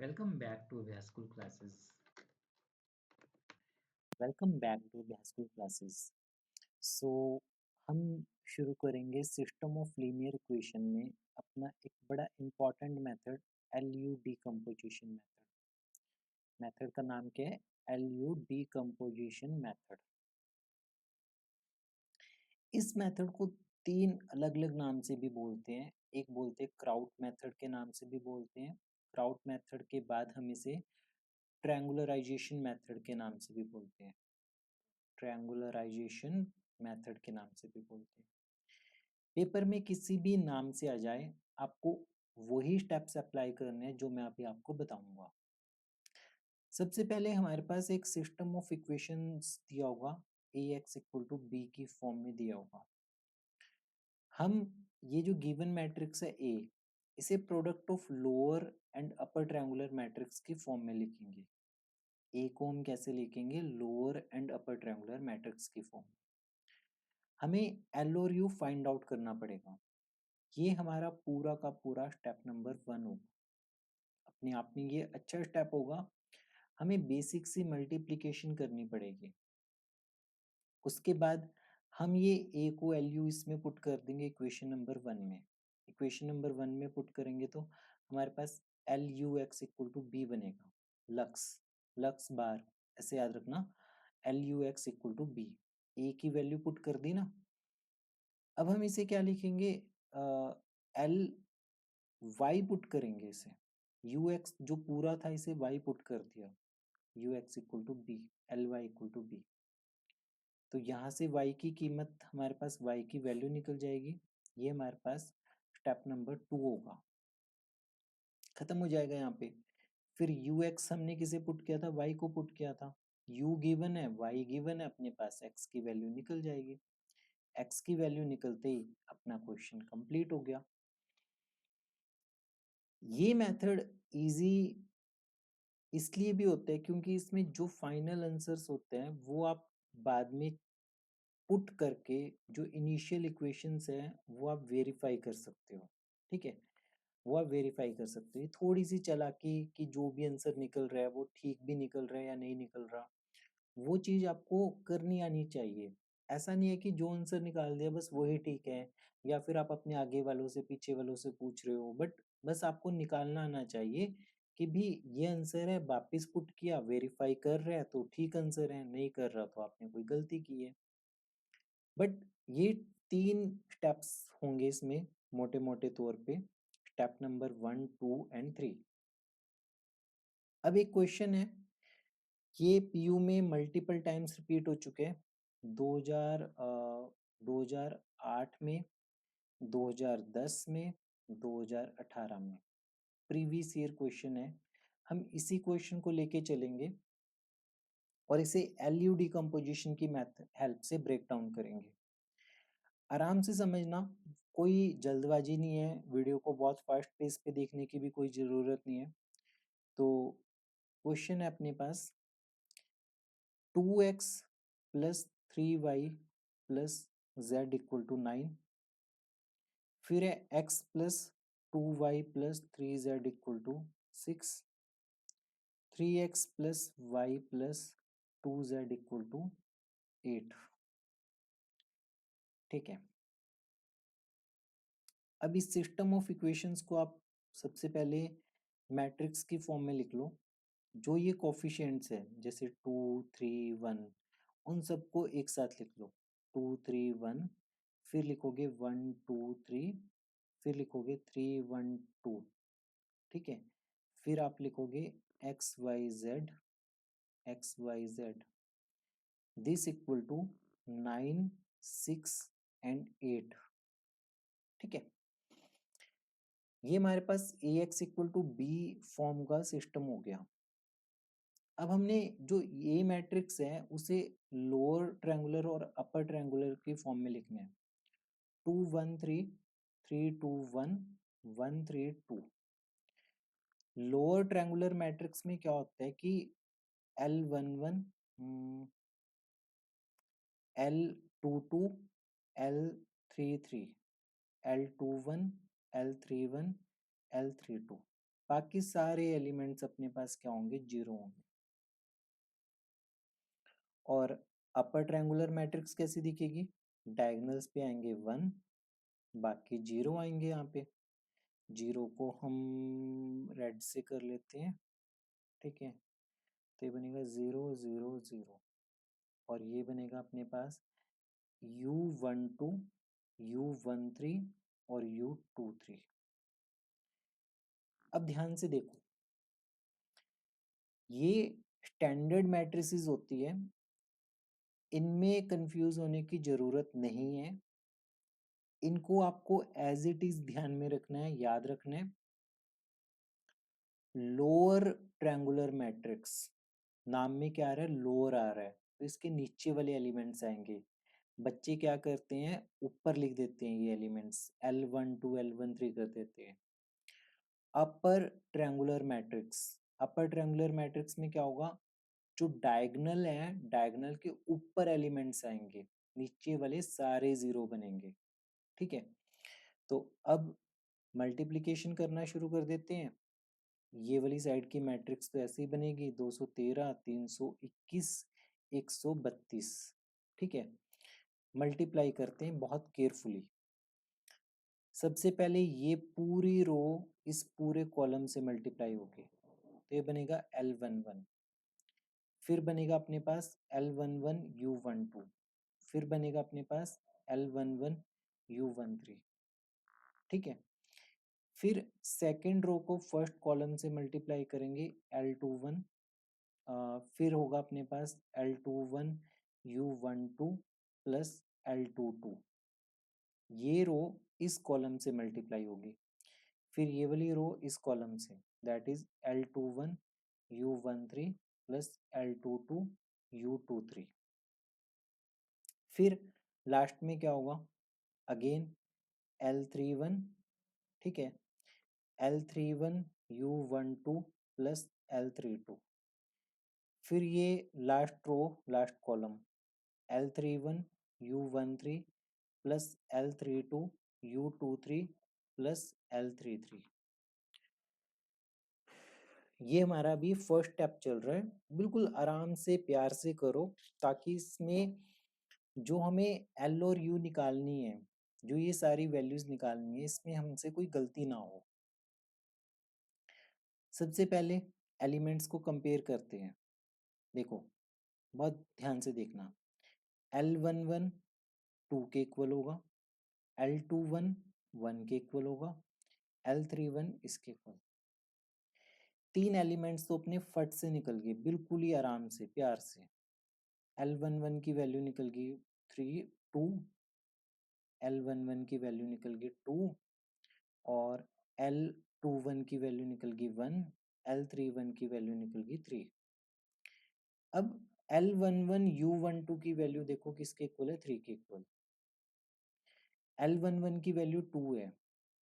Welcome back to Abhay School Classes. Welcome back to school classes. So हम शुरू करेंगे system of linear equation में अपना एक बड़ा important method LU decomposition method. Method का नाम क्या है? LU decomposition method. इस मेथड को तीन अलग अलग नाम से भी बोलते हैं। एक बोलते हैं क्राउट मेथड के नाम से भी बोलते हैं। क्राउट मेथड के बाद हम इसे ट्रायंगुलराइजेशन मेथड के नाम से भी बोलते हैं। ट्रायंगुलराइजेशन मेथड के नाम से भी बोलते हैं। पेपर में किसी भी नाम से आ जाए, आपको वही स्टेप्स अप्लाई करने हैं जो मैं अभी आपको बताऊंगा। सबसे पहले हमारे पास एक सिस्टम ऑफ इक्वेशंस दिया होगा, ए एक्स इक्वल टू बी की फॉर्म में दिया होगा। हम ये जो गिवन मैट्रिक्स है ए, इसे product of lower and upper triangular matrix की फॉर्म में लिखेंगे। ए को हम कैसे लिखेंगे? Lower and upper triangular matrix की फॉर्म। हमें एल और यू फाइंड आउट करना पड़ेगा। ये हमारा पूरा का पूरा स्टेप नंबर 1 होगा। अपने आप में ये अच्छा स्टेप होगा। हमें बेसिक सी मल्टीप्लिकेशन करनी पड़ेगी। उसके बाद हम ये ए को एल यू इसमें पुट कर देंगे इक्वेशन नंबर 1 में। इक्वेशन नंबर 1 में पुट करेंगे तो हमारे पास L U X equal to B बनेगा। लक्स लक्स बार ऐसे याद रखना, L U X equal to B. A की वैल्यू पुट कर दी ना। अब हम इसे क्या लिखेंगे? एल वाई पुट करेंगे इसे। यू एक्स जो पूरा था इसे वाई पुट कर दिया। U X equal to B, L Y equal to B. तो यहाँ से y की कीमत हमारे पास y की वैल्यू निकल जाएगी। ये हमारे पास स्टेप नंबर 2 होगा। खत्म हो जाएगा यहाँ पे। फिर यू एक्स हमने किसे पुट किया था? y को पुट किया था। u गिवन है, y गिवन है, अपने पास x की वैल्यू निकल जाएगी। x की वैल्यू निकलते ही अपना क्वेश्चन कंप्लीट हो गया। ये मेथड इजी इसलिए भी होता है क्योंकि इसमें जो फाइनल आंसर्स होते हैं वो आप बाद में पुट करके जो इनिशियल इक्वेशंस हैं वो आप वेरीफाई कर सकते हो। ठीक है, वो आप वेरीफाई कर सकते हो। थोड़ी सी चालाकी कि जो भी आंसर निकल रहा है वो ठीक भी निकल रहा है या नहीं निकल रहा, वो चीज आपको करनी आनी चाहिए। ऐसा नहीं है कि जो आंसर निकाल दिया बस वही ठीक है, या फिर आप अपने आगे वालों से पीछे वालों से पूछ रहे हो, बट बस आपको निकालना आना चाहिए कि भी ये आंसर है, वापिस पुट किया, वेरीफाई कर रहे हैं तो ठीक आंसर है, नहीं कर रहा तो आपने कोई गलती की है। बट ये 3 स्टेप्स होंगे इसमें मोटे मोटे तौर पे। Step number 1, 2 and 3। अब एक क्वेश्चन है, ये पीयू में मल्टीपल टाइम्स रिपीट हो चुके हैं। 2008 में, 2010 में, 2018 में प्रीवियस ईयर क्वेश्चन है। हम इसी क्वेश्चन को लेके चलेंगे और इसे एलयू डिकम्पोजिशन की मैथ हेल्प से ब्रेक डाउन करेंगे। आराम से समझना, कोई जल्दबाजी नहीं है, वीडियो को बहुत फास्ट पेस पे देखने की भी कोई ज़रूरत नहीं है। तो क्वेश्चन है अपने पास 2x plus 3y plus z equal to 9। फिर है x plus 2y plus 3z equal to 6। 3x plus y plus 2z equal to 8। ठीक है, अब इस सिस्टम ऑफ इक्वेशंस को आप सबसे पहले मैट्रिक्स की फॉर्म में लिख लो। जो ये कोफिशिएंट्स है जैसे 2, 3, 1, उन सबको एक साथ लिख लो। 2, 3, 1, फिर लिखोगे 1, 2, 3, फिर लिखोगे 3, 1, 2। ठीक है, फिर आप लिखोगे X Y Z, X Y Z, this equal to 9, 6 and 8। ठीक है, ये हमारे पास A X equal to B form का सिस्टम हो गया। अब हमने जो ये मैट्रिक्स है उसे लोअर ट्रायंगुलर और अपर ट्रायंगुलर की फॉर्म में लिखना है। 2, 1, 3, 3, 2, 1, 1, 3, 2। लोअर ट्रायंगुलर मैट्रिक्स में क्या होता है कि L11, L22, L33, L21, L31, L32। बाकी सारे एलिमेंट्स अपने पास क्या होंगे, 0 होंगे। और अपर ट्रायंगुलर मैट्रिक्स कैसी दिखेगी, डायगोनल्स पे आएंगे 1, बाकी 0 आएंगे यहाँ पे। 0 को हम रेड से कर लेते हैं, ठीक है। तो ये बनेगा 0 0 0, और ये बनेगा अपने पास U12, U13 और U23। अब ध्यान से देखो, ये स्टैंडर्ड मैट्रिसेस होती है, इनमें कंफ्यूज होने की जरूरत नहीं है। इनको आपको एज इट इज ध्यान में रखना है, याद रखना है। लोअर ट्रायंगुलर मैट्रिक्स, नाम में क्या आ रहा है, लोअर आ रहा है, तो इसके नीचे वाले एलिमेंट्स आएंगे। बच्चे क्या करते हैं, ऊपर लिख देते हैं ये एलिमेंट्स, L12 L13 कर देते हैं। Upper triangular matrix, upper triangular matrix में क्या होगा, जो डायगोनल है, डायगोनल के ऊपर एलिमेंट्स आएंगे, नीचे वाले सारे 0 बनेंगे, ठीक है। तो अब मल्टीप्लिकेशन करना शुरू कर देते हैं। ये वाली साइड की मैट्रिक्स तो ऐसे ही बनेगी, 213 321 132, ठीक है। मल्टीप्लाई करते हैं बहुत केयरफुली। सबसे पहले ये पूरी रो इस पूरे कॉलम से मल्टीप्लाई होगी, तो ये बनेगा L11। फिर बनेगा अपने पास L11 U12, फिर बनेगा अपने पास L11 U13, ठीक है। फिर सेकेंड रो को फर्स्ट कॉलम से मल्टीप्लाई करेंगे, L21, फिर होगा अपने पास L21 U12 प्लस L22, ये रो इस कॉलम से मल्टीप्लाई होगी। फिर ये वाली रो इस कॉलम से, that is L21 U13 plus L22 U23। फिर लास्ट में क्या होगा, अगेन L31, ठीक है, L31 U12 प्लस L32। फिर ये last row, last column, L31 U13 plus L32 U23 plus L33। ये हमारा अभी फर्स्ट स्टेप चल रहा है, बिल्कुल आराम से प्यार से करो, ताकि इसमें जो हमें L और U निकालनी है, जो ये सारी वैल्यूज निकालनी है, इसमें हमसे कोई गलती ना हो। सबसे पहले एलिमेंट्स को कंपेयर करते हैं। देखो बहुत ध्यान से देखना, L11 2 के इक्वल होगा, L21 1 के इक्वल होगा, L31 इसके इक्वल। तीन एलिमेंट्स तो अपने फट से निकल गए, बिल्कुल ही आराम से प्यार से। L11 की वैल्यू निकल गई 3 2, L11 की वैल्यू निकल गई 2, और L21 की वैल्यू निकल गई 1, L31 की वैल्यू निकल गई 3। अब L11 U12 की वैल्यू देखो किसके इक्वल है, 3 के इक्वल। L11 की वैल्यू 2 है,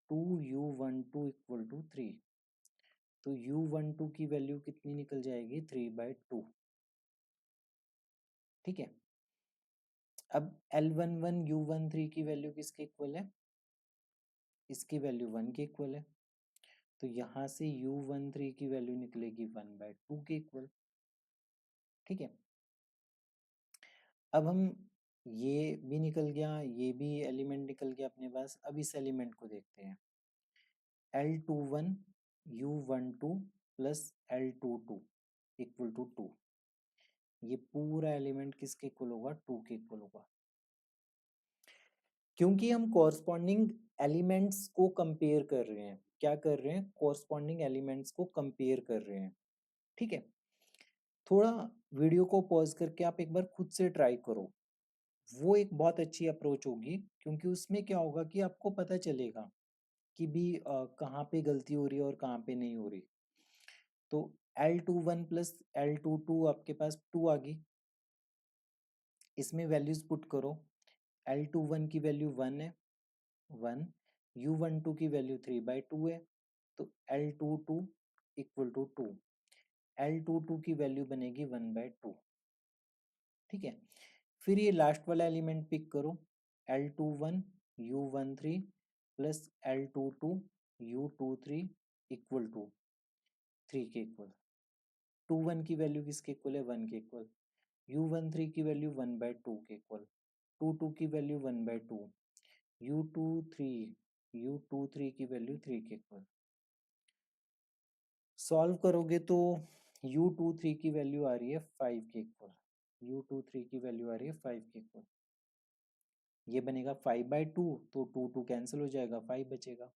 2 U12 इक्वल टू 3, तो U12 की वैल्यू कितनी निकल जाएगी, 3/2, ठीक है। अब L11 U13 की वैल्यू किसके इक्वल है, इसकी वैल्यू 1 के इक्वल है, तो यहाँ से U13 की वैल्यू निकलेगी 1/2 के इक्वल, ठीक है। अब हम, ये भी निकल गया, ये भी एलिमेंट निकल गया अपने पास। अब इस एलिमेंट को देखते हैं, L21 U12 plus L22 equal to 2। ये पूरा एलिमेंट किसके इक्वल होगा, 2 के इक्वल होगा। क्योंकि हम कॉरस्पॉन्डिंग एलिमेंट्स को कंपेयर कर रहे हैं, क्या कर रहे हैं, कॉरस्पॉन्डिंग एलिमेंट्स को कंपेयर कर रहे हैं, ठीक है। थोड़ा वीडियो को पॉज करके आप एक बार खुद से ट्राई करो, वो एक बहुत अच्छी अप्रोच होगी, क्योंकि उसमें क्या होगा कि आपको पता चलेगा कि भी कहाँ पे गलती हो रही है और कहाँ पे नहीं हो रही। तो L21 प्लस L22 आपके पास 2 आ गई, इसमें वैल्यूज पुट करो। L21 की वैल्यू 1 है, 1, U12 की वैल्यू 3/2 है, तो L22 इक्वल टू 2, L22 की वैल्यू बनेगी 1/2, ठीक है। फिर ये लास्ट वाला एलिमेंट पिक करो, L21 U13 plus L22 U23 equal to 3 के इक्वल, u1 की वैल्यू किसके इक्वल है, 1 के इक्वल, u13 की वैल्यू 1/2 के इक्वल, u2 की वैल्यू 1/2, u23 की वैल्यू 3 के इक्वल। सॉल्व करोगे तो u23 की वैल्यू आ रही है 5 के इक्वल, u23 की वैल्यू आ रही है 5 के इक्वल। ये बनेगा 5/2, तो 2 कैंसिल हो जाएगा, 5 बचेगा।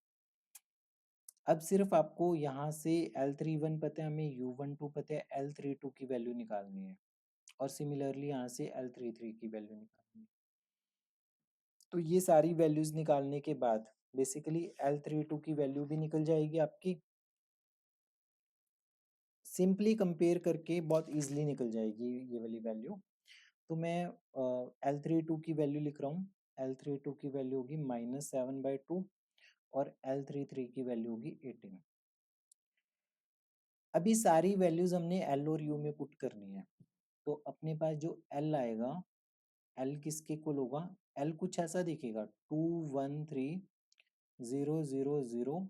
अब सिर्फ आपको यहाँ से L31 पता है, हमें U12 पता है, L32 की वैल्यू निकालनी है और सिमिलरली यहाँ से L33 की वैल्यू निकालनी है। तो ये सारी वैल्यूज निकालने के बाद बेसिकली L32 की वैल्यू भी निकल जाएगी आपकी, सिंपली कंपेयर करके बहुत इजीली निकल जाएगी ये वाली वैल्यू। तो मैं L32 की वैल्यू लिख रहा हूँ, L32 की वैल्यू होगी -7/2 और L33 की वैल्यू होगी 18। अभी सारी वैल्यूज हमने L और U में पुट करनी है, तो अपने पास जो L आएगा, L किसके इक्वल होगा, L कुछ ऐसा दिखेगा 213,000,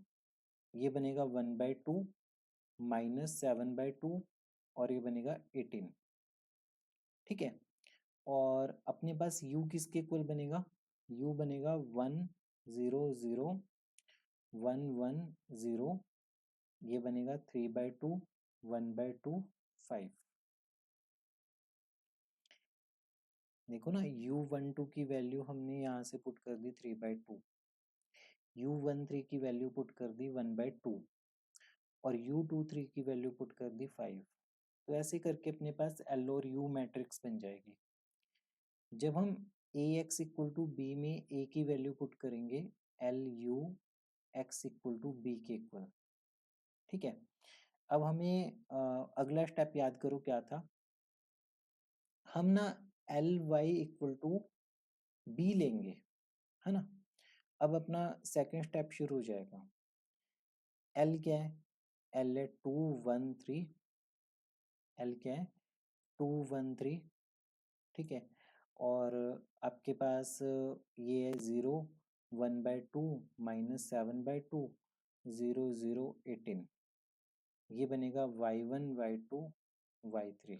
ये बनेगा 1/2 -7/2 और ये बनेगा 18, ठीक है। और अपने पास U किसके इक्वल बनेगा, U बनेगा 100,110, ये बनेगा 3/2 1/2 5। देखो ना, U12 की वैल्यू हमने यहाँ से पुट कर दी 3/2, U13 की वैल्यू पुट कर दी 1/2 और U23 की वैल्यू पुट कर दी 5। तो ऐसे करके अपने पास L और U मैट्रिक्स बन जाएगी। जब हम AX इक्वल टू B में A की वैल्यू पुट करेंगे, LU X equal to B के इक्वल, ठीक है। अब हमें अगला स्टेप याद करो क्या था, हम ना LY इक्वल टू B लेंगे, है ना। अब अपना सेकंड स्टेप शुरू हो जाएगा। L क्या है, L है 213, L क्या है 213, ठीक है। और आपके पास ये है 0 1/2 -7/2 0 0 18, ये बनेगा y1 y2 y3,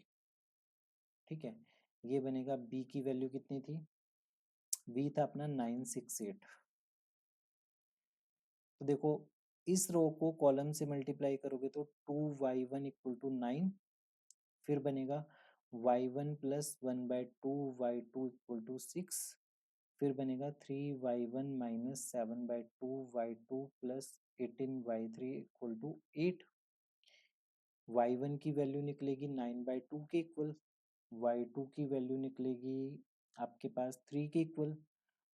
ठीक है। ये बनेगा b की वैल्यू कितनी थी, b था अपना 968। तो देखो इस रो को कॉलम से मल्टीप्लाई करोगे तो 2y1 इक्वल टू 9, फिर बनेगा y1 plus 1/2 y2 equal to 6, फिर बनेगा 3y1 minus 7/2 y2 plus 18y3 equal to 8। y1 की वैल्यू निकलेगी 9/2 के इक्वल, y2 की वैल्यू निकलेगी आपके पास 3 के इक्वल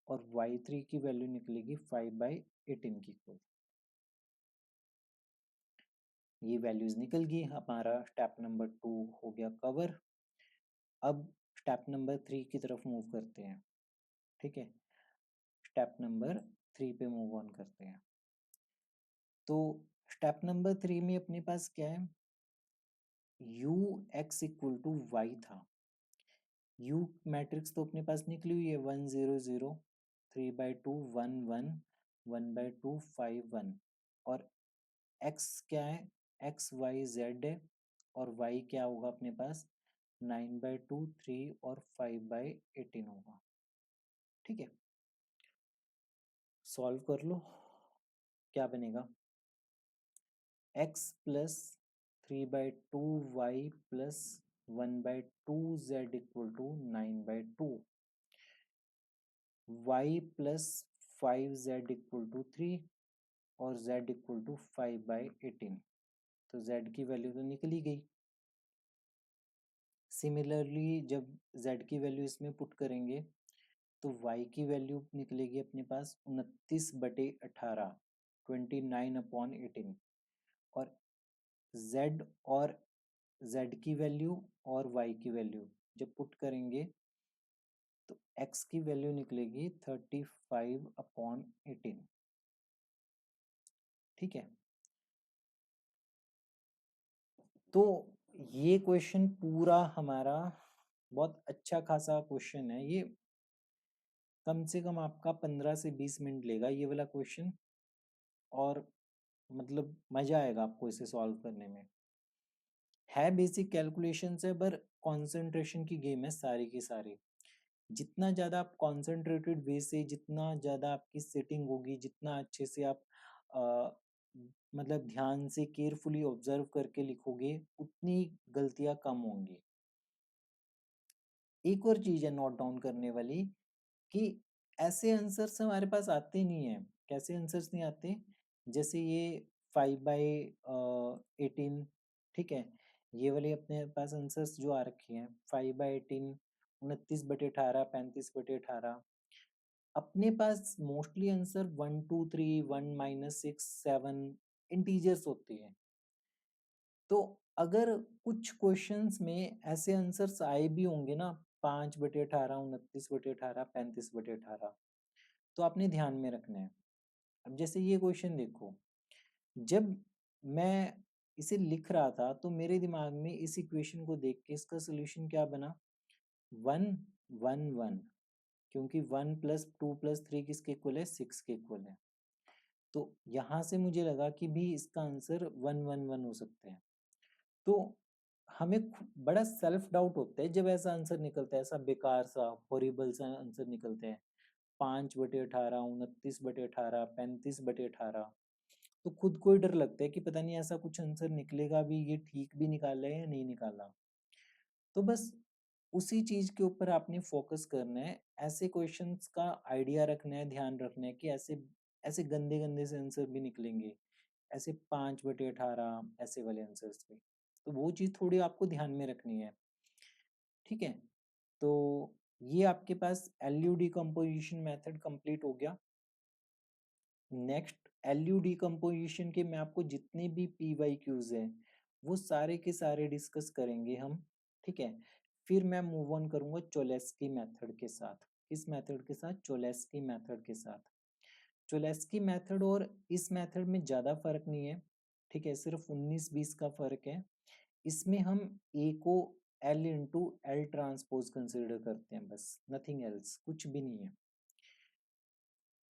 और y3 की वैल्यू निकलेगी 5/18 के इक्वल। ये वैल्यूज निकल गई, हमारा स्टेप नंबर 2 हो गया कवर। अब स्टेप नंबर 3 की तरफ मूव करते हैं, ठीक है। स्टेप नंबर 3 पे मूव ऑन करते हैं। तो स्टेप नंबर 3 में अपने पास क्या है, u x equal to Y था। u मैट्रिक्स तो अपने पास निकली हुई है 1 0 0 3/2 1 1 1/2 5 1 और x क्या है, x y z है और y क्या होगा अपने पास 9/2 3 और 5/18 होगा, ठीक है। सॉल्व कर लो, क्या बनेगा, x plus 3/2 y plus 1/2 z equal to 9/2, y plus 5z equal to 3 और z इक्वल टू 5/18। तो z की वैल्यू तो निकल ही गई। सिमिलरली जब z की वैल्यू इसमें पुट करेंगे तो y की वैल्यू निकलेगी अपने पास 29/18 29/18 और z और z की वैल्यू और y की वैल्यू जब पुट करेंगे तो x की वैल्यू निकलेगी 35/18, ठीक है। तो ये क्वेश्चन पूरा हमारा बहुत अच्छा खासा क्वेश्चन है, ये कम से कम आपका 15 से 20 मिनट लेगा ये वाला क्वेश्चन और मतलब मजा आएगा आपको इसे सॉल्व करने में। है बेसिक कैलकुलेशंस है, पर कंसंट्रेशन की गेम है सारी की सारी। जितना ज़्यादा आप कंसंट्रेटेड वे से, जितना ज़्यादा आपकी सेटिंग होगी, जितना अच्छे से आप अ, मतलब ध्यान से केयरफुली ऑब्जर्व करके लिखोगे, उतनी गलतियाँ कम होंगी। एक और चीज़ है नोट डाउन करने वाली कि ऐसे आंसर्स हमारे पास आते नहीं हैं। कैसे आंसर्स नहीं आते? जैसे ये 5/18, ठीक है? ये वाले अपने पास आंसर्स जो आ रखे हैं 5/18, 29/18, 35/18। अपने पास मोस्टली आंसर 1, 2, 3, 1, -6, 7 इंटीजर्स होते हैं। तो अगर कुछ क्वेश्चंस में ऐसे आंसर्स आए भी होंगे ना 5/18, 29/18, 35/18, तो आपने ध्यान में रखना है। अब जैसे ये क्वेश्चन देखो, जब मैं इसे लिख रहा था तो मेरे दिमाग में इस इक्वेशन को देख के इसका सोल्यूशन क्या बना, 1, 1, 1, क्योंकि 1 + 2 + 3 किसके इक्वल है, 6 के इक्वल है। तो यहाँ से मुझे लगा कि भी इसका आंसर 1, 1, 1 हो सकता है। तो हमें बड़ा सेल्फ डाउट होता है जब ऐसा आंसर निकलता है, ऐसा बेकार सा हॉरिबल सा आंसर निकलता है 5/18, 29/18, 35/18। तो खुद को ही डर लगता है कि पता नहीं ऐसा कुछ आंसर निकलेगा भी, ये ठीक भी निकाला है या नहीं निकाला। तो बस उसी चीज के ऊपर आपने फोकस करना है, ऐसे क्वेश्चंस का आइडिया रखना है, ध्यान रखना है कि ऐसे ऐसे गंदे गंदे से आंसर भी निकलेंगे, ऐसे 5/18 ऐसे वाले आंसर्स भी। तो वो चीज थोड़ी आपको ध्यान में रखनी है, ठीक है? तो ये आपके पास एलयू डिकम्पोजिशन मेथड कंप्लीट हो गया। नेक्स्ट एलयू डिकम्पोजिशन के मैं आपको जितने भी पीवाईक्यूज हैं वो सारे के सारे डिस्कस करेंगे हम, ठीक है? फिर मैं मूव ऑन करूंगा चोलेस्की मेथड के साथ। किस मेथड के साथ? चोलेस्की मेथड के साथ। चोलेस्की मेथड और इस मेथड में ज़्यादा फर्क नहीं है, ठीक है? सिर्फ 19-20 का फर्क है। इसमें हम ए को L into L transpose consider करते हैं, बस नथिंग एल्स, कुछ भी नहीं है।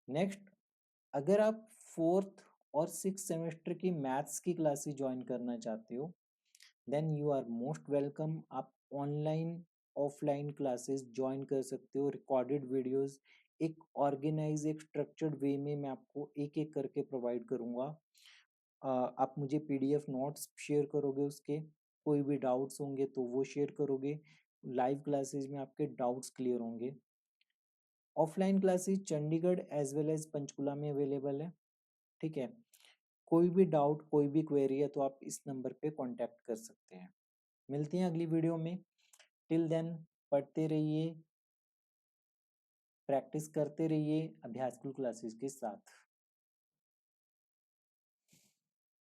नेक्स्ट, अगर आप 4th और 6th सेमेस्टर की मैथ्स की क्लासेस ज्वाइन करना चाहते हो then you are most welcome. आप ऑनलाइन ऑफलाइन क्लासेस ज्वाइन कर सकते हो। रिकॉर्डेड वीडियोस एक ऑर्गेनाइज एक स्ट्रक्चर्ड वे में मैं आपको एक एक करके प्रोवाइड करूंगा। आप मुझे पीडीएफ नोट्स शेयर करोगे, उसके कोई भी डाउट्स होंगे तो वो शेयर करोगे। लाइव क्लासेस में आपके डाउट्स क्लियर होंगे। Offline classes Chandigarh as well as Panchkula में अवेलेबल है, ठीक है? कोई भी डाउट, कोई भी क्वेरी है तो आप इस नंबर पे कांटेक्ट कर सकते हैं। मिलते हैं अगली वीडियो में। टिल देन पढ़ते रहिए, प्रैक्टिस करते रहिए अभ्यासकुल क्लासेस के साथ।